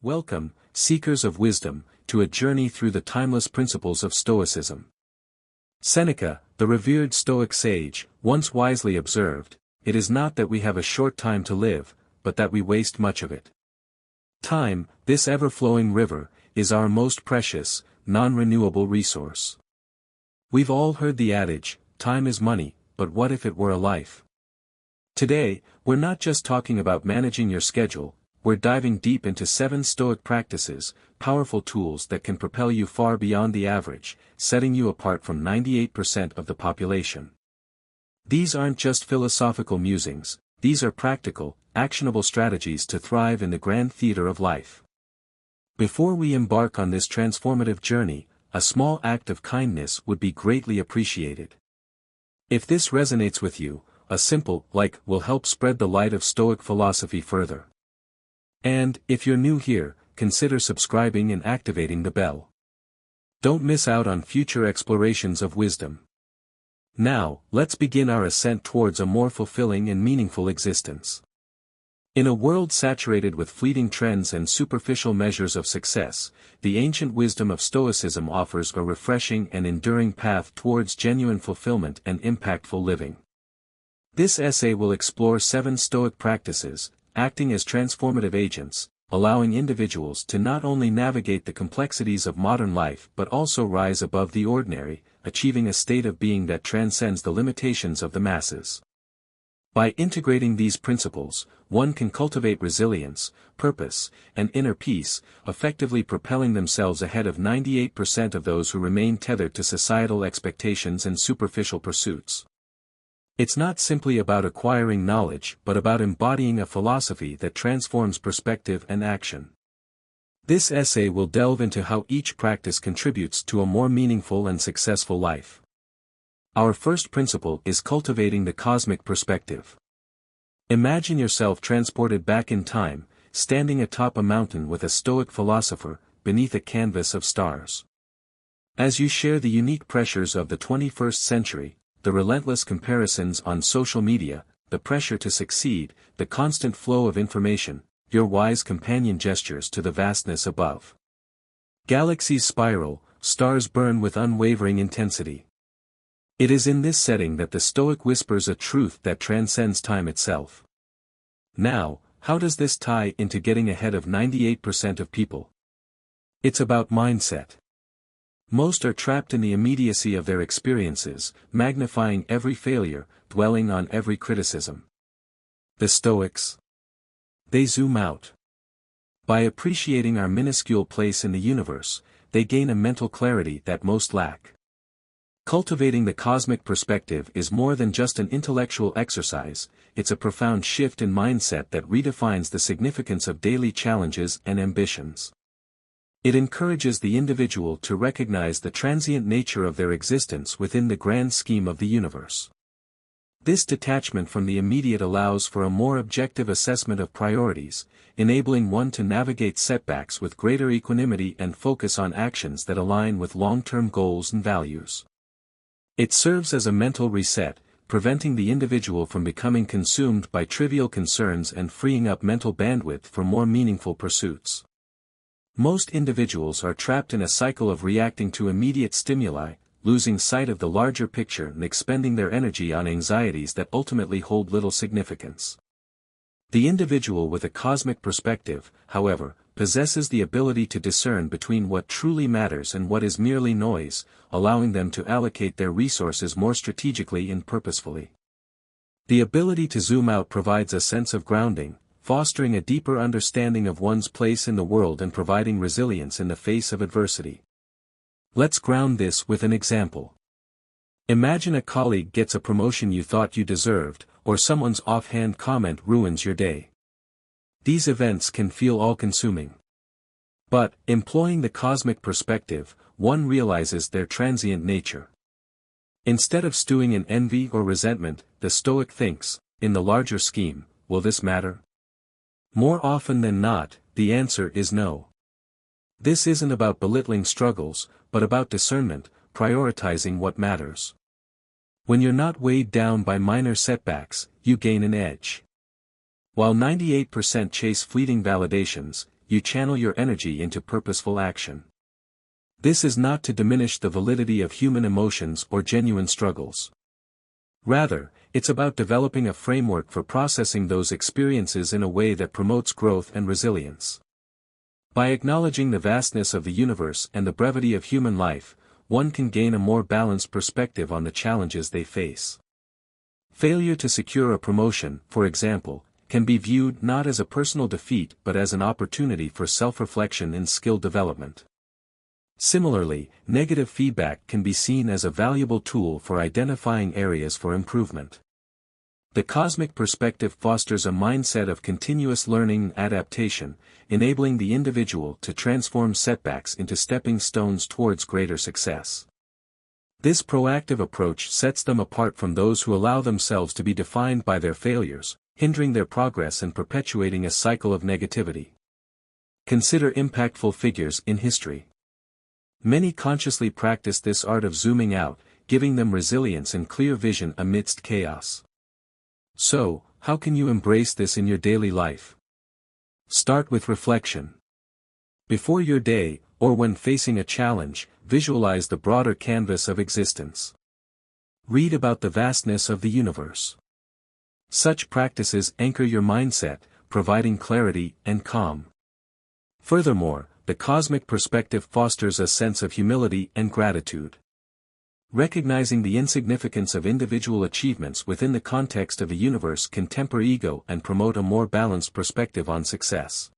Welcome, seekers of wisdom, to a journey through the timeless principles of Stoicism. Seneca, the revered Stoic sage, once wisely observed, "It is not that we have a short time to live, but that we waste much of it." Time, this ever-flowing river, is our most precious, non-renewable resource. We've all heard the adage, "Time is money, but what if it were a life?" Today, we're not just talking about managing your schedule, we're diving deep into 7 Stoic practices, powerful tools that can propel you far beyond the average, setting you apart from 98% of the population. These aren't just philosophical musings, these are practical, actionable strategies to thrive in the grand theater of life. Before we embark on this transformative journey, a small act of kindness would be greatly appreciated. If this resonates with you, a simple like will help spread the light of Stoic philosophy further. And, if you're new here, consider subscribing and activating the bell. Don't miss out on future explorations of wisdom. Now, let's begin our ascent towards a more fulfilling and meaningful existence. In a world saturated with fleeting trends and superficial measures of success, the ancient wisdom of Stoicism offers a refreshing and enduring path towards genuine fulfillment and impactful living. This essay will explore 7 Stoic practices, acting as transformative agents, allowing individuals to not only navigate the complexities of modern life but also rise above the ordinary, achieving a state of being that transcends the limitations of the masses. By integrating these principles, one can cultivate resilience, purpose, and inner peace, effectively propelling themselves ahead of 98% of those who remain tethered to societal expectations and superficial pursuits. It's not simply about acquiring knowledge but about embodying a philosophy that transforms perspective and action. This essay will delve into how each practice contributes to a more meaningful and successful life. Our first principle is cultivating the cosmic perspective. Imagine yourself transported back in time, standing atop a mountain with a Stoic philosopher, beneath a canvas of stars. As you share the unique pressures of the 21st century, the relentless comparisons on social media, the pressure to succeed, the constant flow of information, your wise companion gestures to the vastness above. Galaxies spiral, stars burn with unwavering intensity. It is in this setting that the Stoic whispers a truth that transcends time itself. Now, how does this tie into getting ahead of 98% of people? It's about mindset. Most are trapped in the immediacy of their experiences, magnifying every failure, dwelling on every criticism. The Stoics? They zoom out. By appreciating our minuscule place in the universe, they gain a mental clarity that most lack. Cultivating the cosmic perspective is more than just an intellectual exercise, it's a profound shift in mindset that redefines the significance of daily challenges and ambitions. It encourages the individual to recognize the transient nature of their existence within the grand scheme of the universe. This detachment from the immediate allows for a more objective assessment of priorities, enabling one to navigate setbacks with greater equanimity and focus on actions that align with long-term goals and values. It serves as a mental reset, preventing the individual from becoming consumed by trivial concerns and freeing up mental bandwidth for more meaningful pursuits. Most individuals are trapped in a cycle of reacting to immediate stimuli, losing sight of the larger picture and expending their energy on anxieties that ultimately hold little significance. The individual with a cosmic perspective, however, possesses the ability to discern between what truly matters and what is merely noise, allowing them to allocate their resources more strategically and purposefully. The ability to zoom out provides a sense of grounding, fostering a deeper understanding of one's place in the world and providing resilience in the face of adversity. Let's ground this with an example. Imagine a colleague gets a promotion you thought you deserved, or someone's offhand comment ruins your day. These events can feel all-consuming. But, employing the cosmic perspective, one realizes their transient nature. Instead of stewing in envy or resentment, the Stoic thinks, in the larger scheme, will this matter? More often than not, the answer is no. This isn't about belittling struggles, but about discernment, prioritizing what matters. When you're not weighed down by minor setbacks, you gain an edge. While 98% chase fleeting validations, you channel your energy into purposeful action. This is not to diminish the validity of human emotions or genuine struggles. Rather, it's about developing a framework for processing those experiences in a way that promotes growth and resilience. By acknowledging the vastness of the universe and the brevity of human life, one can gain a more balanced perspective on the challenges they face. Failure to secure a promotion, for example, can be viewed not as a personal defeat but as an opportunity for self-reflection and skill development. Similarly, negative feedback can be seen as a valuable tool for identifying areas for improvement. The cosmic perspective fosters a mindset of continuous learning and adaptation, enabling the individual to transform setbacks into stepping stones towards greater success. This proactive approach sets them apart from those who allow themselves to be defined by their failures, hindering their progress and perpetuating a cycle of negativity. Consider impactful figures in history. Many consciously practice this art of zooming out, giving them resilience and clear vision amidst chaos. So, how can you embrace this in your daily life? Start with reflection. Before your day, or when facing a challenge, visualize the broader canvas of existence. Read about the vastness of the universe. Such practices anchor your mindset, providing clarity and calm. Furthermore, the cosmic perspective fosters a sense of humility and gratitude. Recognizing the insignificance of individual achievements within the context of the universe can temper ego and promote a more balanced perspective on success.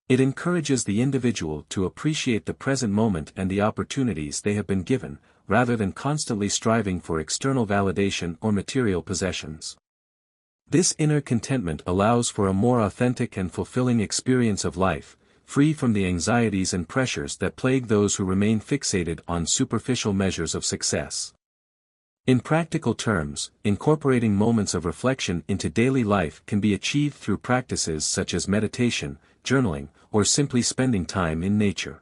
It encourages the individual to appreciate the present moment and the opportunities they have been given, rather than constantly striving for external validation or material possessions. This inner contentment allows for a more authentic and fulfilling experience of life, free from the anxieties and pressures that plague those who remain fixated on superficial measures of success. In practical terms, incorporating moments of reflection into daily life can be achieved through practices such as meditation, journaling, or simply spending time in nature.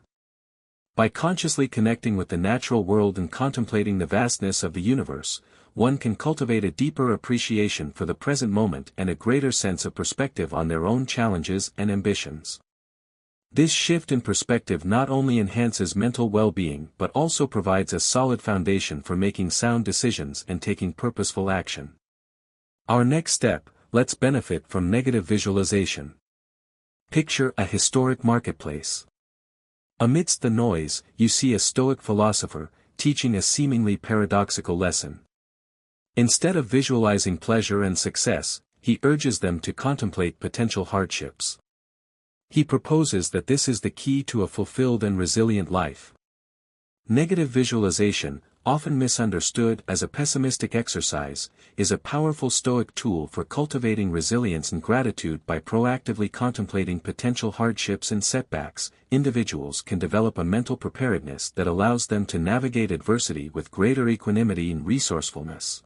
By consciously connecting with the natural world and contemplating the vastness of the universe, one can cultivate a deeper appreciation for the present moment and a greater sense of perspective on their own challenges and ambitions. This shift in perspective not only enhances mental well-being but also provides a solid foundation for making sound decisions and taking purposeful action. Our next step, let's benefit from negative visualization. Picture a historic marketplace. Amidst the noise, you see a Stoic philosopher, teaching a seemingly paradoxical lesson. Instead of visualizing pleasure and success, he urges them to contemplate potential hardships. He proposes that this is the key to a fulfilled and resilient life. Negative visualization, often misunderstood as a pessimistic exercise, is a powerful Stoic tool for cultivating resilience and gratitude. By proactively contemplating potential hardships and setbacks, individuals can develop a mental preparedness that allows them to navigate adversity with greater equanimity and resourcefulness.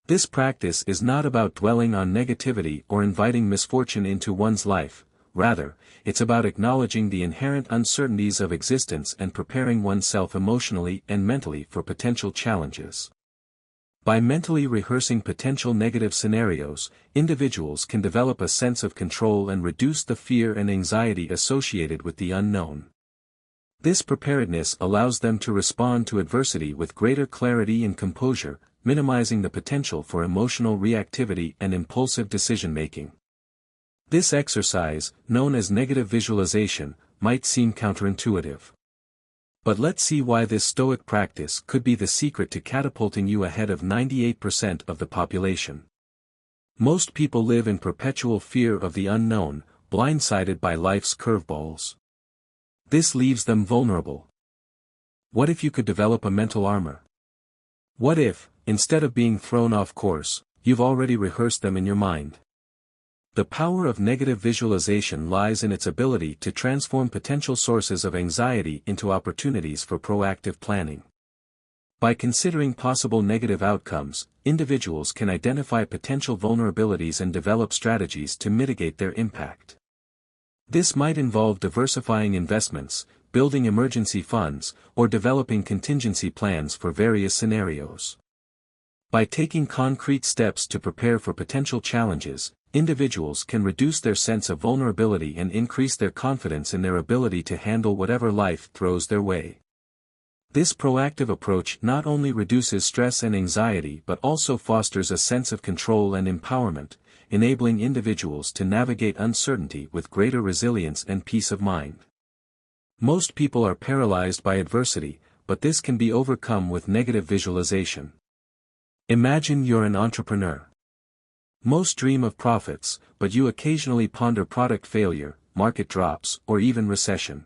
This practice is not about dwelling on negativity or inviting misfortune into one's life. Rather, it's about acknowledging the inherent uncertainties of existence and preparing oneself emotionally and mentally for potential challenges. By mentally rehearsing potential negative scenarios, individuals can develop a sense of control and reduce the fear and anxiety associated with the unknown. This preparedness allows them to respond to adversity with greater clarity and composure, minimizing the potential for emotional reactivity and impulsive decision-making. This exercise, known as negative visualization, might seem counterintuitive. But let's see why this Stoic practice could be the secret to catapulting you ahead of 98% of the population. Most people live in perpetual fear of the unknown, blindsided by life's curveballs. This leaves them vulnerable. What if you could develop a mental armor? What if, instead of being thrown off course, you've already rehearsed them in your mind? The power of negative visualization lies in its ability to transform potential sources of anxiety into opportunities for proactive planning. By considering possible negative outcomes, individuals can identify potential vulnerabilities and develop strategies to mitigate their impact. This might involve diversifying investments, building emergency funds, or developing contingency plans for various scenarios. By taking concrete steps to prepare for potential challenges, individuals can reduce their sense of vulnerability and increase their confidence in their ability to handle whatever life throws their way. This proactive approach not only reduces stress and anxiety but also fosters a sense of control and empowerment, enabling individuals to navigate uncertainty with greater resilience and peace of mind. Most people are paralyzed by adversity, but this can be overcome with negative visualization. Imagine you're an entrepreneur. Most dream of profits, but you occasionally ponder product failure, market drops, or even recession.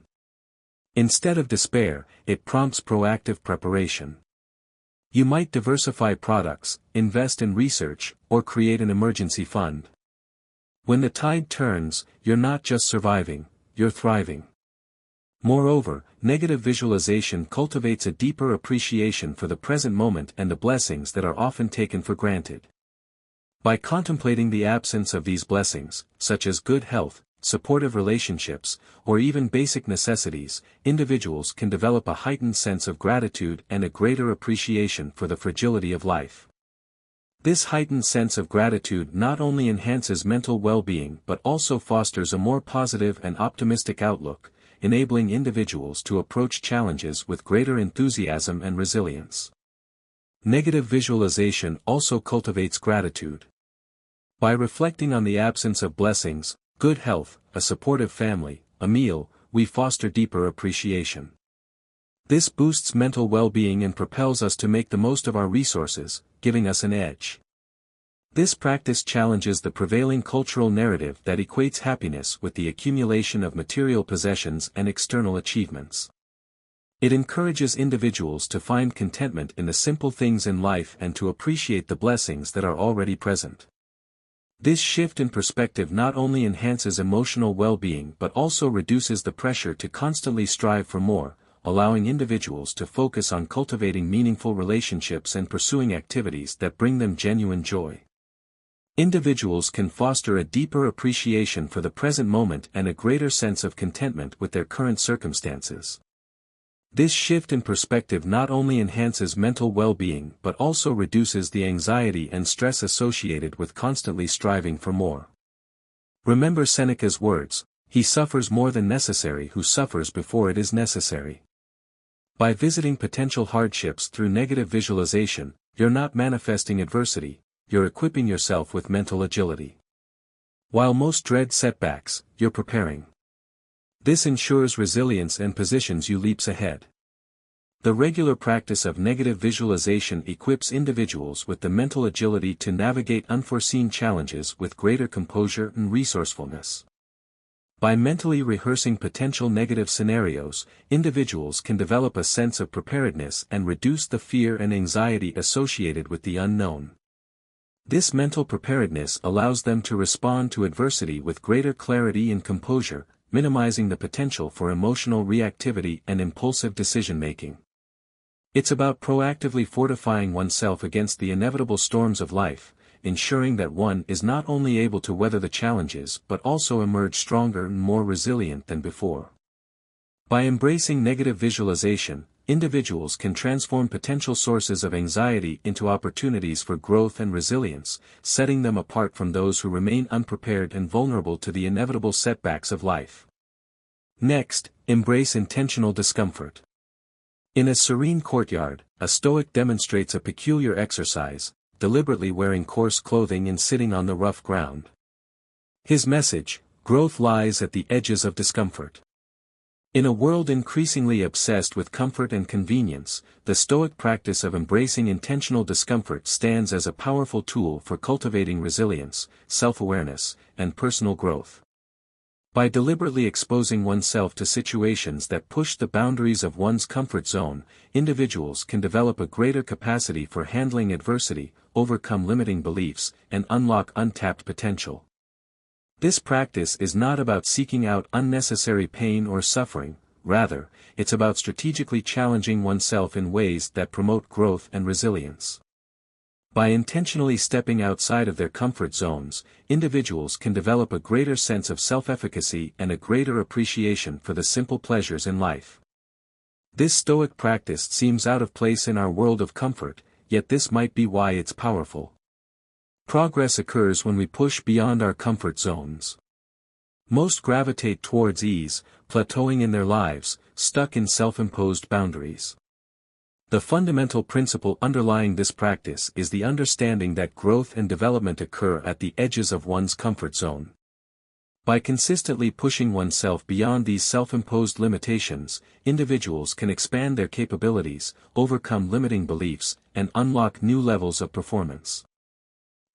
Instead of despair, it prompts proactive preparation. You might diversify products, invest in research, or create an emergency fund. When the tide turns, you're not just surviving, you're thriving. Moreover, negative visualization cultivates a deeper appreciation for the present moment and the blessings that are often taken for granted. By contemplating the absence of these blessings, such as good health, supportive relationships, or even basic necessities, individuals can develop a heightened sense of gratitude and a greater appreciation for the fragility of life. This heightened sense of gratitude not only enhances mental well-being but also fosters a more positive and optimistic outlook, enabling individuals to approach challenges with greater enthusiasm and resilience. Negative visualization also cultivates gratitude. By reflecting on the absence of blessings, good health, a supportive family, a meal, we foster deeper appreciation. This boosts mental well-being and propels us to make the most of our resources, giving us an edge. This practice challenges the prevailing cultural narrative that equates happiness with the accumulation of material possessions and external achievements. It encourages individuals to find contentment in the simple things in life and to appreciate the blessings that are already present. This shift in perspective not only enhances emotional well-being but also reduces the pressure to constantly strive for more, allowing individuals to focus on cultivating meaningful relationships and pursuing activities that bring them genuine joy. Individuals can foster a deeper appreciation for the present moment and a greater sense of contentment with their current circumstances. This shift in perspective not only enhances mental well-being but also reduces the anxiety and stress associated with constantly striving for more. Remember Seneca's words, "He suffers more than necessary who suffers before it is necessary." By visiting potential hardships through negative visualization, you're not manifesting adversity, you're equipping yourself with mental agility. While most dread setbacks, you're preparing. This ensures resilience and positions you leaps ahead. The regular practice of negative visualization equips individuals with the mental agility to navigate unforeseen challenges with greater composure and resourcefulness. By mentally rehearsing potential negative scenarios, individuals can develop a sense of preparedness and reduce the fear and anxiety associated with the unknown. This mental preparedness allows them to respond to adversity with greater clarity and composure, minimizing the potential for emotional reactivity and impulsive decision-making. It's about proactively fortifying oneself against the inevitable storms of life, ensuring that one is not only able to weather the challenges but also emerge stronger and more resilient than before. By embracing negative visualization, individuals can transform potential sources of anxiety into opportunities for growth and resilience, setting them apart from those who remain unprepared and vulnerable to the inevitable setbacks of life. Next, embrace intentional discomfort. In a serene courtyard, a Stoic demonstrates a peculiar exercise, deliberately wearing coarse clothing and sitting on the rough ground. His message: growth lies at the edges of discomfort. In a world increasingly obsessed with comfort and convenience, the Stoic practice of embracing intentional discomfort stands as a powerful tool for cultivating resilience, self-awareness, and personal growth. By deliberately exposing oneself to situations that push the boundaries of one's comfort zone, individuals can develop a greater capacity for handling adversity, overcome limiting beliefs, and unlock untapped potential. This practice is not about seeking out unnecessary pain or suffering, rather, it's about strategically challenging oneself in ways that promote growth and resilience. By intentionally stepping outside of their comfort zones, individuals can develop a greater sense of self-efficacy and a greater appreciation for the simple pleasures in life. This Stoic practice seems out of place in our world of comfort, yet this might be why it's powerful. Progress occurs when we push beyond our comfort zones. Most gravitate towards ease, plateauing in their lives, stuck in self-imposed boundaries. The fundamental principle underlying this practice is the understanding that growth and development occur at the edges of one's comfort zone. By consistently pushing oneself beyond these self-imposed limitations, individuals can expand their capabilities, overcome limiting beliefs, and unlock new levels of performance.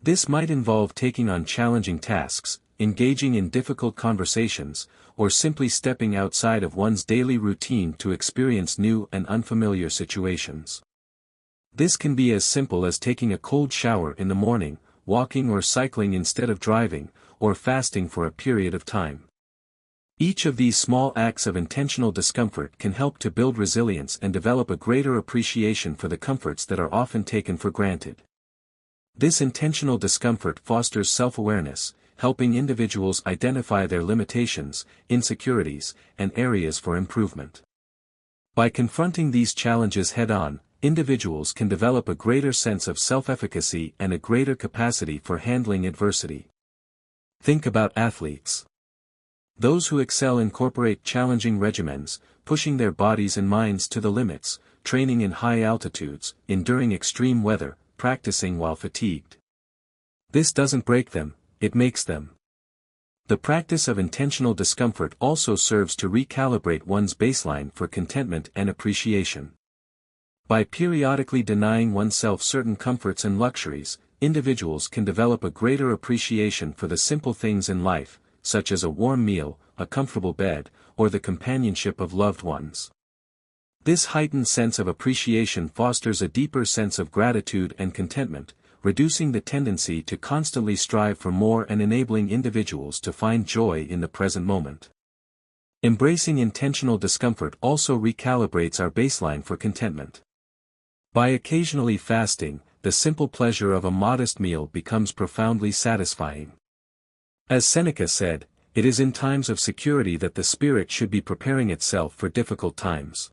This might involve taking on challenging tasks, engaging in difficult conversations, or simply stepping outside of one's daily routine to experience new and unfamiliar situations. This can be as simple as taking a cold shower in the morning, walking or cycling instead of driving, or fasting for a period of time. Each of these small acts of intentional discomfort can help to build resilience and develop a greater appreciation for the comforts that are often taken for granted. This intentional discomfort fosters self-awareness, helping individuals identify their limitations, insecurities, and areas for improvement. By confronting these challenges head-on, individuals can develop a greater sense of self-efficacy and a greater capacity for handling adversity. Think about athletes. Those who excel incorporate challenging regimens, pushing their bodies and minds to the limits, training in high altitudes, enduring extreme weather, practicing while fatigued. This doesn't break them, it makes them. The practice of intentional discomfort also serves to recalibrate one's baseline for contentment and appreciation. By periodically denying oneself certain comforts and luxuries, individuals can develop a greater appreciation for the simple things in life, such as a warm meal, a comfortable bed, or the companionship of loved ones. This heightened sense of appreciation fosters a deeper sense of gratitude and contentment, reducing the tendency to constantly strive for more and enabling individuals to find joy in the present moment. Embracing intentional discomfort also recalibrates our baseline for contentment. By occasionally fasting, the simple pleasure of a modest meal becomes profoundly satisfying. As Seneca said, it is in times of security that the spirit should be preparing itself for difficult times.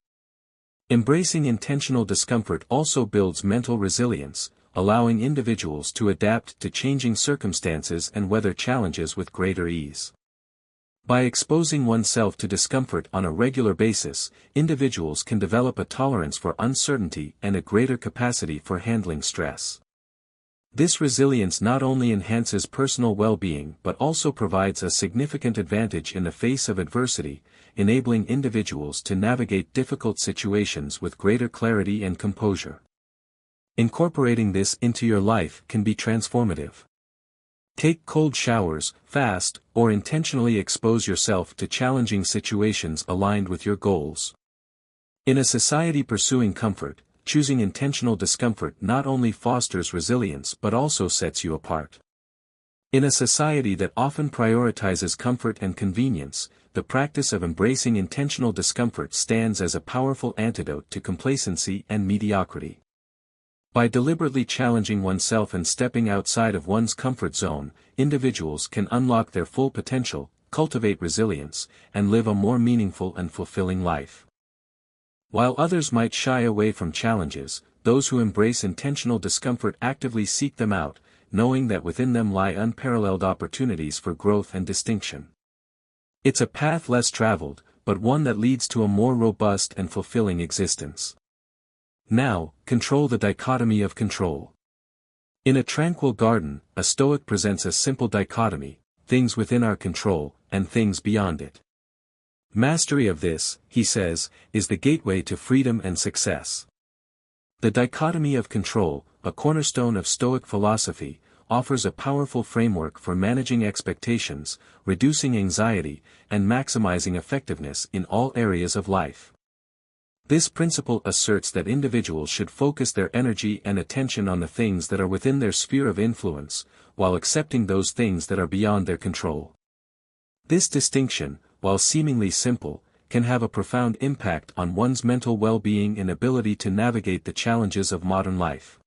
Embracing intentional discomfort also builds mental resilience, allowing individuals to adapt to changing circumstances and weather challenges with greater ease. By exposing oneself to discomfort on a regular basis, individuals can develop a tolerance for uncertainty and a greater capacity for handling stress. This resilience not only enhances personal well-being but also provides a significant advantage in the face of adversity, enabling individuals to navigate difficult situations with greater clarity and composure. Incorporating this into your life can be transformative. Take cold showers, fast, or intentionally expose yourself to challenging situations aligned with your goals. In a society pursuing comfort, choosing intentional discomfort not only fosters resilience but also sets you apart. In a society that often prioritizes comfort and convenience, the practice of embracing intentional discomfort stands as a powerful antidote to complacency and mediocrity. By deliberately challenging oneself and stepping outside of one's comfort zone, individuals can unlock their full potential, cultivate resilience, and live a more meaningful and fulfilling life. While others might shy away from challenges, those who embrace intentional discomfort actively seek them out, knowing that within them lie unparalleled opportunities for growth and distinction. It's a path less traveled, but one that leads to a more robust and fulfilling existence. Now, control the dichotomy of control. In A Tranquil Garden, a Stoic presents a simple dichotomy, things within our control, and things beyond it. Mastery of this, he says, is the gateway to freedom and success. The dichotomy of control, a cornerstone of Stoic philosophy, offers a powerful framework for managing expectations, reducing anxiety, and maximizing effectiveness in all areas of life. This principle asserts that individuals should focus their energy and attention on the things that are within their sphere of influence, while accepting those things that are beyond their control. This distinction, while seemingly simple, can have a profound impact on one's mental well-being and ability to navigate the challenges of modern life.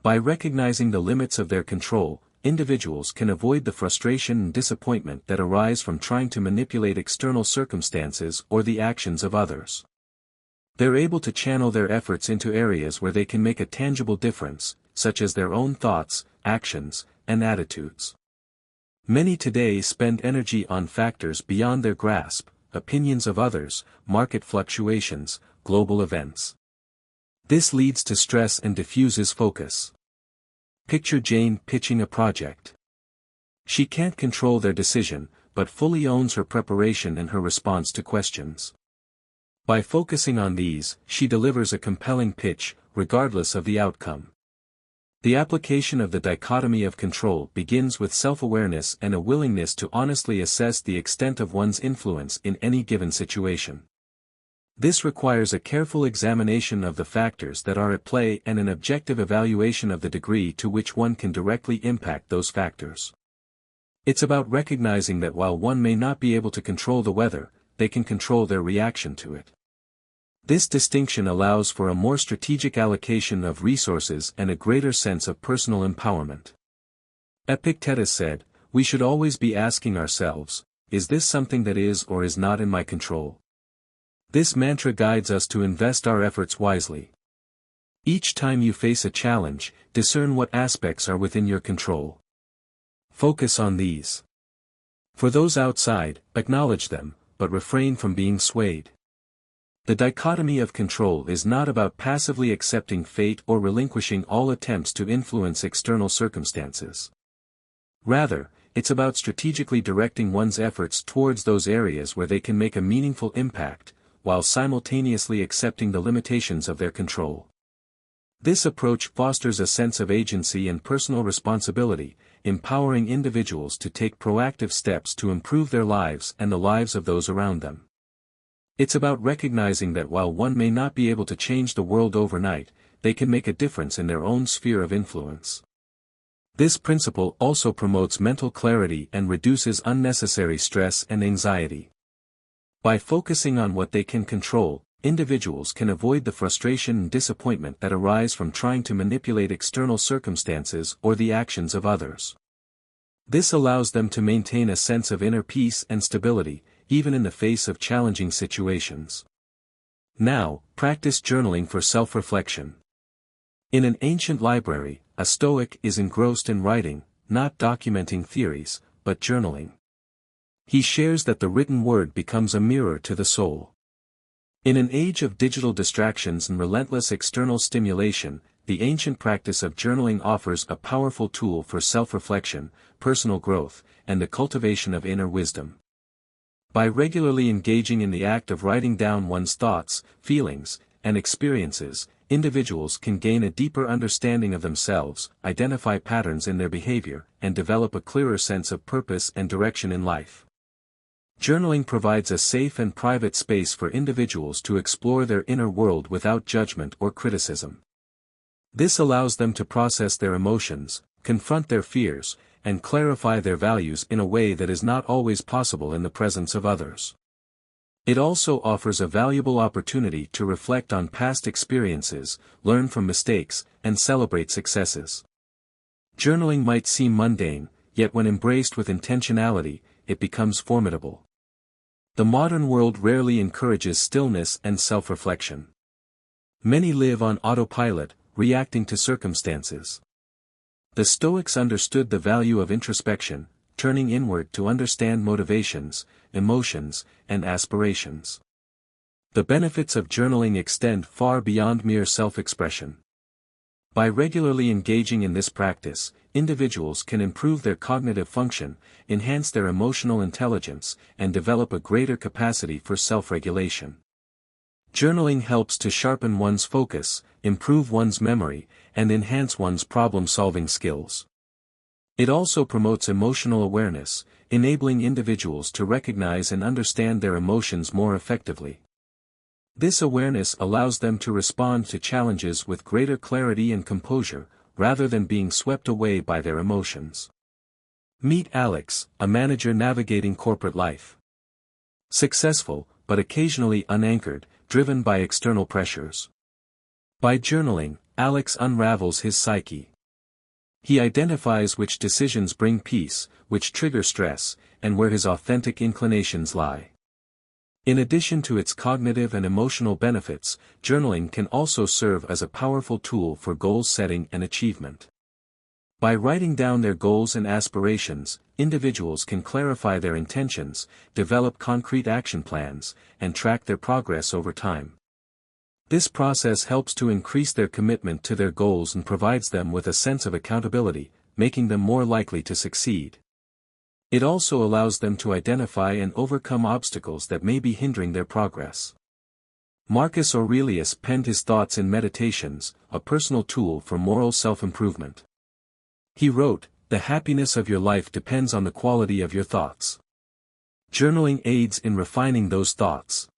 By recognizing the limits of their control, individuals can avoid the frustration and disappointment that arise from trying to manipulate external circumstances or the actions of others. They're able to channel their efforts into areas where they can make a tangible difference, such as their own thoughts, actions, and attitudes. Many today spend energy on factors beyond their grasp, opinions of others, market fluctuations, global events. This leads to stress and diffuses focus. Picture Jane pitching a project. She can't control their decision, but fully owns her preparation and her response to questions. By focusing on these, she delivers a compelling pitch, regardless of the outcome. The application of the dichotomy of control begins with self-awareness and a willingness to honestly assess the extent of one's influence in any given situation. This requires a careful examination of the factors that are at play and an objective evaluation of the degree to which one can directly impact those factors. It's about recognizing that while one may not be able to control the weather, they can control their reaction to it. This distinction allows for a more strategic allocation of resources and a greater sense of personal empowerment. Epictetus said, "We should always be asking ourselves, is this something that is or is not in my control?" This mantra guides us to invest our efforts wisely. Each time you face a challenge, discern what aspects are within your control. Focus on these. For those outside, acknowledge them, but refrain from being swayed. The dichotomy of control is not about passively accepting fate or relinquishing all attempts to influence external circumstances. Rather, it's about strategically directing one's efforts towards those areas where they can make a meaningful impact, while simultaneously accepting the limitations of their control. This approach fosters a sense of agency and personal responsibility, empowering individuals to take proactive steps to improve their lives and the lives of those around them. It's about recognizing that while one may not be able to change the world overnight, they can make a difference in their own sphere of influence. This principle also promotes mental clarity and reduces unnecessary stress and anxiety. By focusing on what they can control, individuals can avoid the frustration and disappointment that arise from trying to manipulate external circumstances or the actions of others. This allows them to maintain a sense of inner peace and stability, even in the face of challenging situations. Now, practice journaling for self-reflection. In an ancient library, a Stoic is engrossed in writing, not documenting theories, but journaling. He shares that the written word becomes a mirror to the soul. In an age of digital distractions and relentless external stimulation, the ancient practice of journaling offers a powerful tool for self-reflection, personal growth, and the cultivation of inner wisdom. By regularly engaging in the act of writing down one's thoughts, feelings, and experiences, individuals can gain a deeper understanding of themselves, identify patterns in their behavior, and develop a clearer sense of purpose and direction in life. Journaling provides a safe and private space for individuals to explore their inner world without judgment or criticism. This allows them to process their emotions, confront their fears, and clarify their values in a way that is not always possible in the presence of others. It also offers a valuable opportunity to reflect on past experiences, learn from mistakes, and celebrate successes. Journaling might seem mundane, yet when embraced with intentionality, it becomes formidable. The modern world rarely encourages stillness and self-reflection. Many live on autopilot, reacting to circumstances. The Stoics understood the value of introspection, turning inward to understand motivations, emotions, and aspirations. The benefits of journaling extend far beyond mere self-expression. By regularly engaging in this practice, individuals can improve their cognitive function, enhance their emotional intelligence, and develop a greater capacity for self-regulation. Journaling helps to sharpen one's focus, improve one's memory, and enhance one's problem-solving skills. It also promotes emotional awareness, enabling individuals to recognize and understand their emotions more effectively. This awareness allows them to respond to challenges with greater clarity and composure, rather than being swept away by their emotions. Meet Alex, a manager navigating corporate life. Successful, but occasionally unanchored, driven by external pressures. By journaling, Alex unravels his psyche. He identifies which decisions bring peace, which trigger stress, and where his authentic inclinations lie. In addition to its cognitive and emotional benefits, journaling can also serve as a powerful tool for goal setting and achievement. By writing down their goals and aspirations, individuals can clarify their intentions, develop concrete action plans, and track their progress over time. This process helps to increase their commitment to their goals and provides them with a sense of accountability, making them more likely to succeed. It also allows them to identify and overcome obstacles that may be hindering their progress. Marcus Aurelius penned his thoughts in Meditations, a personal tool for moral self-improvement. He wrote, "The happiness of your life depends on the quality of your thoughts. Journaling aids in refining those thoughts."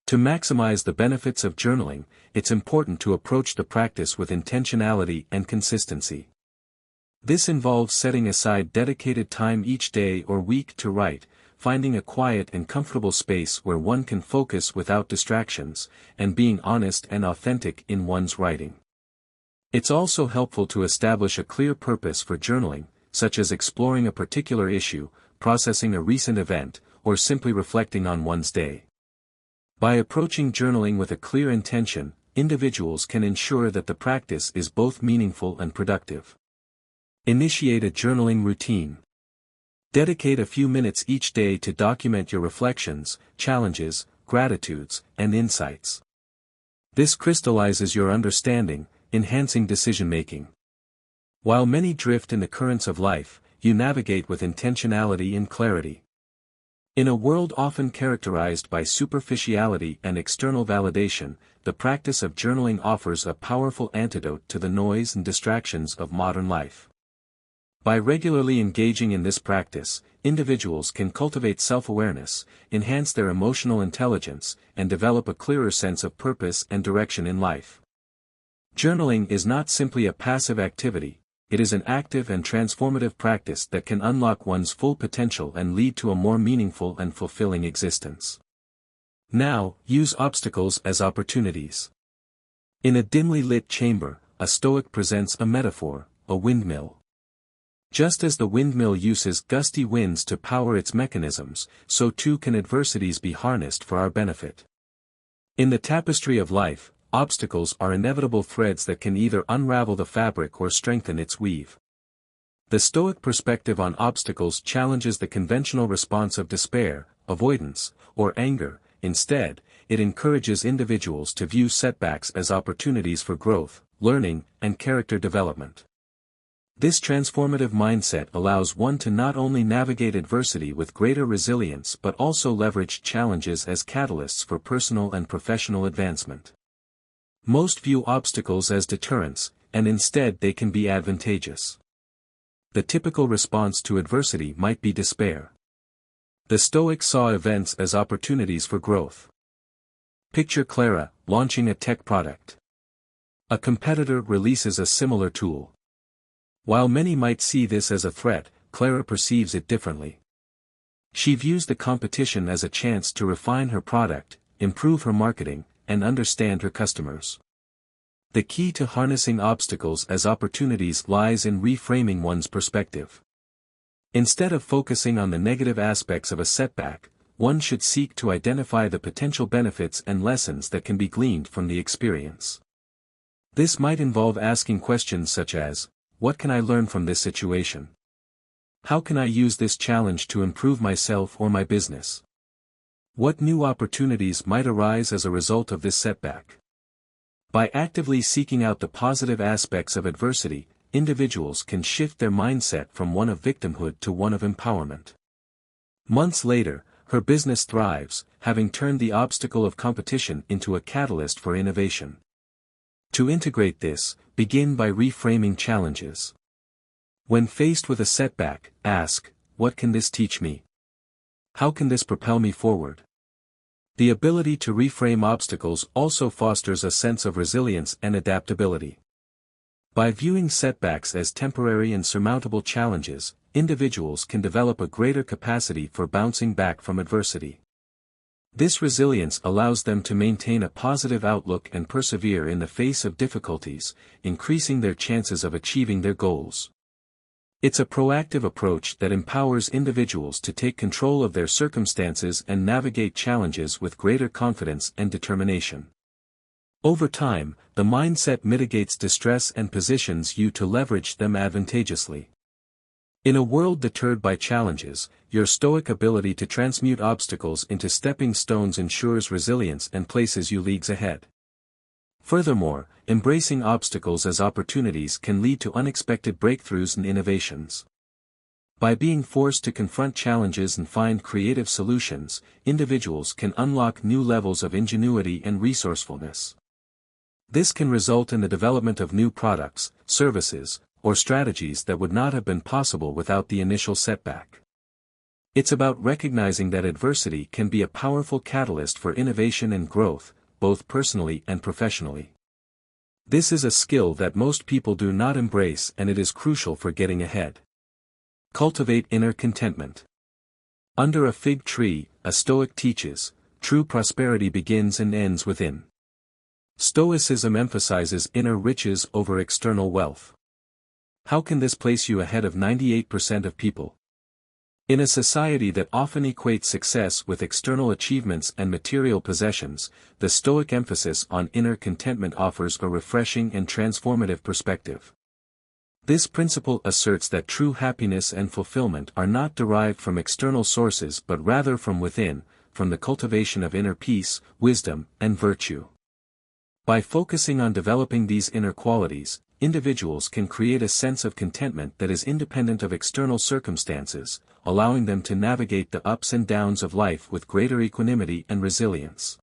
To maximize the benefits of journaling, it's important to approach the practice with intentionality and consistency. This involves setting aside dedicated time each day or week to write, finding a quiet and comfortable space where one can focus without distractions, and being honest and authentic in one's writing. It's also helpful to establish a clear purpose for journaling, such as exploring a particular issue, processing a recent event, or simply reflecting on one's day. By approaching journaling with a clear intention, individuals can ensure that the practice is both meaningful and productive. Initiate a journaling routine. Dedicate a few minutes each day to document your reflections, challenges, gratitudes, and insights. This crystallizes your understanding, enhancing decision-making. While many drift in the currents of life, you navigate with intentionality and clarity. In a world often characterized by superficiality and external validation, the practice of journaling offers a powerful antidote to the noise and distractions of modern life. By regularly engaging in this practice, individuals can cultivate self-awareness, enhance their emotional intelligence, and develop a clearer sense of purpose and direction in life. Journaling is not simply a passive activity, it is an active and transformative practice that can unlock one's full potential and lead to a more meaningful and fulfilling existence. Now, use obstacles as opportunities. In a dimly lit chamber, a Stoic presents a metaphor, a windmill. Just as the windmill uses gusty winds to power its mechanisms, so too can adversities be harnessed for our benefit. In the tapestry of life, obstacles are inevitable threads that can either unravel the fabric or strengthen its weave. The Stoic perspective on obstacles challenges the conventional response of despair, avoidance, or anger. Instead, it encourages individuals to view setbacks as opportunities for growth, learning, and character development. This transformative mindset allows one to not only navigate adversity with greater resilience but also leverage challenges as catalysts for personal and professional advancement. Most view obstacles as deterrents, and instead they can be advantageous. The typical response to adversity might be despair. The Stoics saw events as opportunities for growth. Picture Clara, launching a tech product. A competitor releases a similar tool. While many might see this as a threat, Clara perceives it differently. She views the competition as a chance to refine her product, improve her marketing, and understand her customers. The key to harnessing obstacles as opportunities lies in reframing one's perspective. Instead of focusing on the negative aspects of a setback, one should seek to identify the potential benefits and lessons that can be gleaned from the experience. This might involve asking questions such as, what can I learn from this situation? How can I use this challenge to improve myself or my business? What new opportunities might arise as a result of this setback? By actively seeking out the positive aspects of adversity, individuals can shift their mindset from one of victimhood to one of empowerment. Months later, her business thrives, having turned the obstacle of competition into a catalyst for innovation. To integrate this, begin by reframing challenges. When faced with a setback, ask, what can this teach me? How can this propel me forward? The ability to reframe obstacles also fosters a sense of resilience and adaptability. By viewing setbacks as temporary and surmountable challenges, individuals can develop a greater capacity for bouncing back from adversity. This resilience allows them to maintain a positive outlook and persevere in the face of difficulties, increasing their chances of achieving their goals. It's a proactive approach that empowers individuals to take control of their circumstances and navigate challenges with greater confidence and determination. Over time, the mindset mitigates distress and positions you to leverage them advantageously. In a world deterred by challenges, your stoic ability to transmute obstacles into stepping stones ensures resilience and places you leagues ahead. Furthermore, embracing obstacles as opportunities can lead to unexpected breakthroughs and innovations. By being forced to confront challenges and find creative solutions, individuals can unlock new levels of ingenuity and resourcefulness. This can result in the development of new products, services, or strategies that would not have been possible without the initial setback. It's about recognizing that adversity can be a powerful catalyst for innovation and growth, both personally and professionally. This is a skill that most people do not embrace, and it is crucial for getting ahead. Cultivate inner contentment. Under a fig tree, a Stoic teaches, true prosperity begins and ends within. Stoicism emphasizes inner riches over external wealth. How can this place you ahead of 98% of people? In a society that often equates success with external achievements and material possessions, the Stoic emphasis on inner contentment offers a refreshing and transformative perspective. This principle asserts that true happiness and fulfillment are not derived from external sources but rather from within, from the cultivation of inner peace, wisdom, and virtue. By focusing on developing these inner qualities, individuals can create a sense of contentment that is independent of external circumstances, allowing them to navigate the ups and downs of life with greater equanimity and resilience.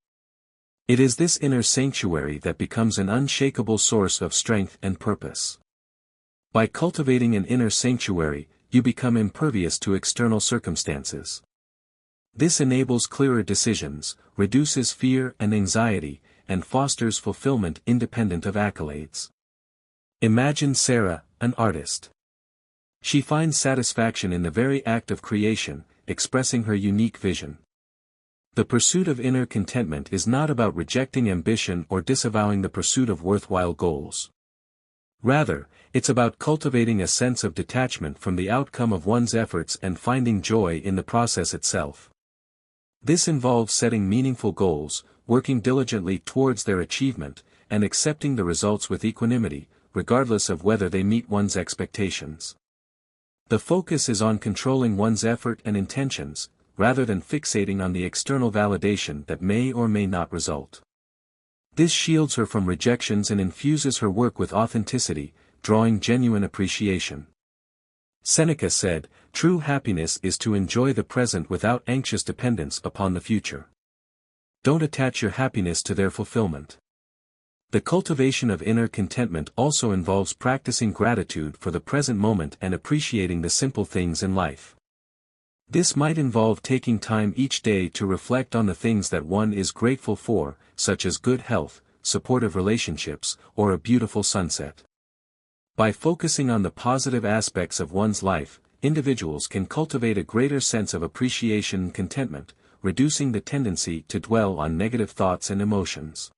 It is this inner sanctuary that becomes an unshakable source of strength and purpose. By cultivating an inner sanctuary, you become impervious to external circumstances. This enables clearer decisions, reduces fear and anxiety, and fosters fulfillment independent of accolades. Imagine Sarah, an artist. She finds satisfaction in the very act of creation, expressing her unique vision. The pursuit of inner contentment is not about rejecting ambition or disavowing the pursuit of worthwhile goals. Rather, it's about cultivating a sense of detachment from the outcome of one's efforts and finding joy in the process itself. This involves setting meaningful goals, working diligently towards their achievement, and accepting the results with equanimity, regardless of whether they meet one's expectations. The focus is on controlling one's effort and intentions, rather than fixating on the external validation that may or may not result. This shields her from rejections and infuses her work with authenticity, drawing genuine appreciation. Seneca said, "True happiness is to enjoy the present without anxious dependence upon the future." Don't attach your happiness to their fulfillment. The cultivation of inner contentment also involves practicing gratitude for the present moment and appreciating the simple things in life. This might involve taking time each day to reflect on the things that one is grateful for, such as good health, supportive relationships, or a beautiful sunset. By focusing on the positive aspects of one's life, individuals can cultivate a greater sense of appreciation and contentment, reducing the tendency to dwell on negative thoughts and emotions.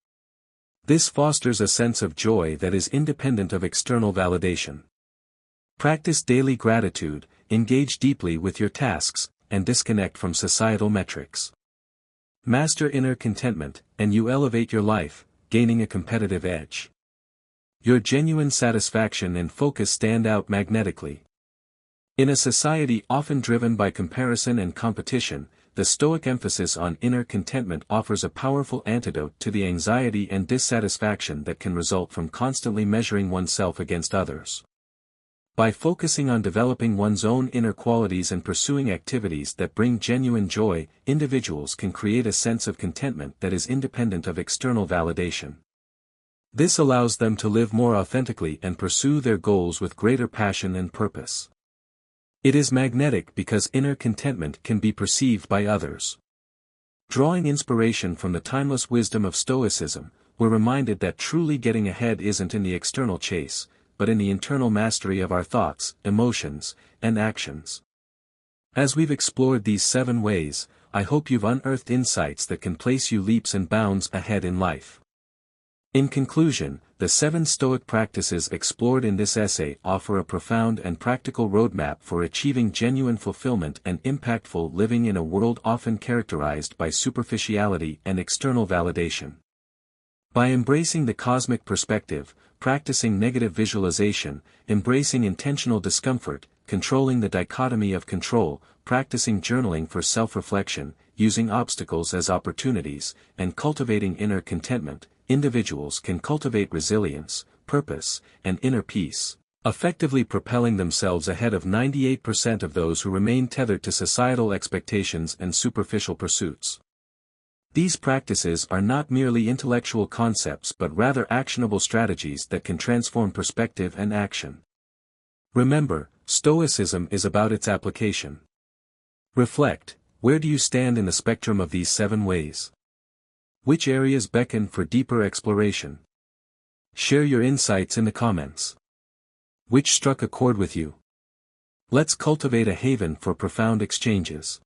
This fosters a sense of joy that is independent of external validation. Practice daily gratitude, engage deeply with your tasks, and disconnect from societal metrics. Master inner contentment, and you elevate your life, gaining a competitive edge. Your genuine satisfaction and focus stand out magnetically. In a society often driven by comparison and competition, the Stoic emphasis on inner contentment offers a powerful antidote to the anxiety and dissatisfaction that can result from constantly measuring oneself against others. By focusing on developing one's own inner qualities and pursuing activities that bring genuine joy, individuals can create a sense of contentment that is independent of external validation. This allows them to live more authentically and pursue their goals with greater passion and purpose. It is magnetic because inner contentment can be perceived by others. Drawing inspiration from the timeless wisdom of Stoicism, we're reminded that truly getting ahead isn't in the external chase, but in the internal mastery of our thoughts, emotions, and actions. As we've explored these 7 ways, I hope you've unearthed insights that can place you leaps and bounds ahead in life. In conclusion, the 7 Stoic practices explored in this essay offer a profound and practical roadmap for achieving genuine fulfillment and impactful living in a world often characterized by superficiality and external validation. By embracing the cosmic perspective, practicing negative visualization, embracing intentional discomfort, controlling the dichotomy of control, practicing journaling for self-reflection, using obstacles as opportunities, and cultivating inner contentment, individuals can cultivate resilience, purpose, and inner peace, effectively propelling themselves ahead of 98% of those who remain tethered to societal expectations and superficial pursuits. These practices are not merely intellectual concepts but rather actionable strategies that can transform perspective and action. Remember, Stoicism is about its application. Reflect, where do you stand in the spectrum of these 7 ways? Which areas beckon for deeper exploration? Share your insights in the comments. Which struck a chord with you? Let's cultivate a haven for profound exchanges.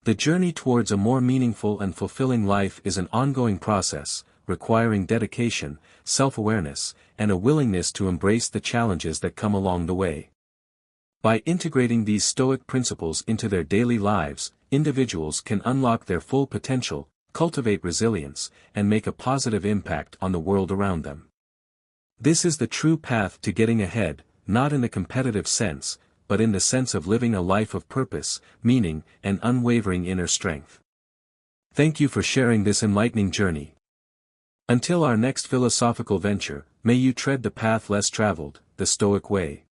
The journey towards a more meaningful and fulfilling life is an ongoing process, requiring dedication, self-awareness, and a willingness to embrace the challenges that come along the way. By integrating these Stoic principles into their daily lives, individuals can unlock their full potential, cultivate resilience, and make a positive impact on the world around them. This is the true path to getting ahead, not in a competitive sense, but in the sense of living a life of purpose, meaning, and unwavering inner strength. Thank you for sharing this enlightening journey. Until our next philosophical venture, may you tread the path less traveled, the Stoic way.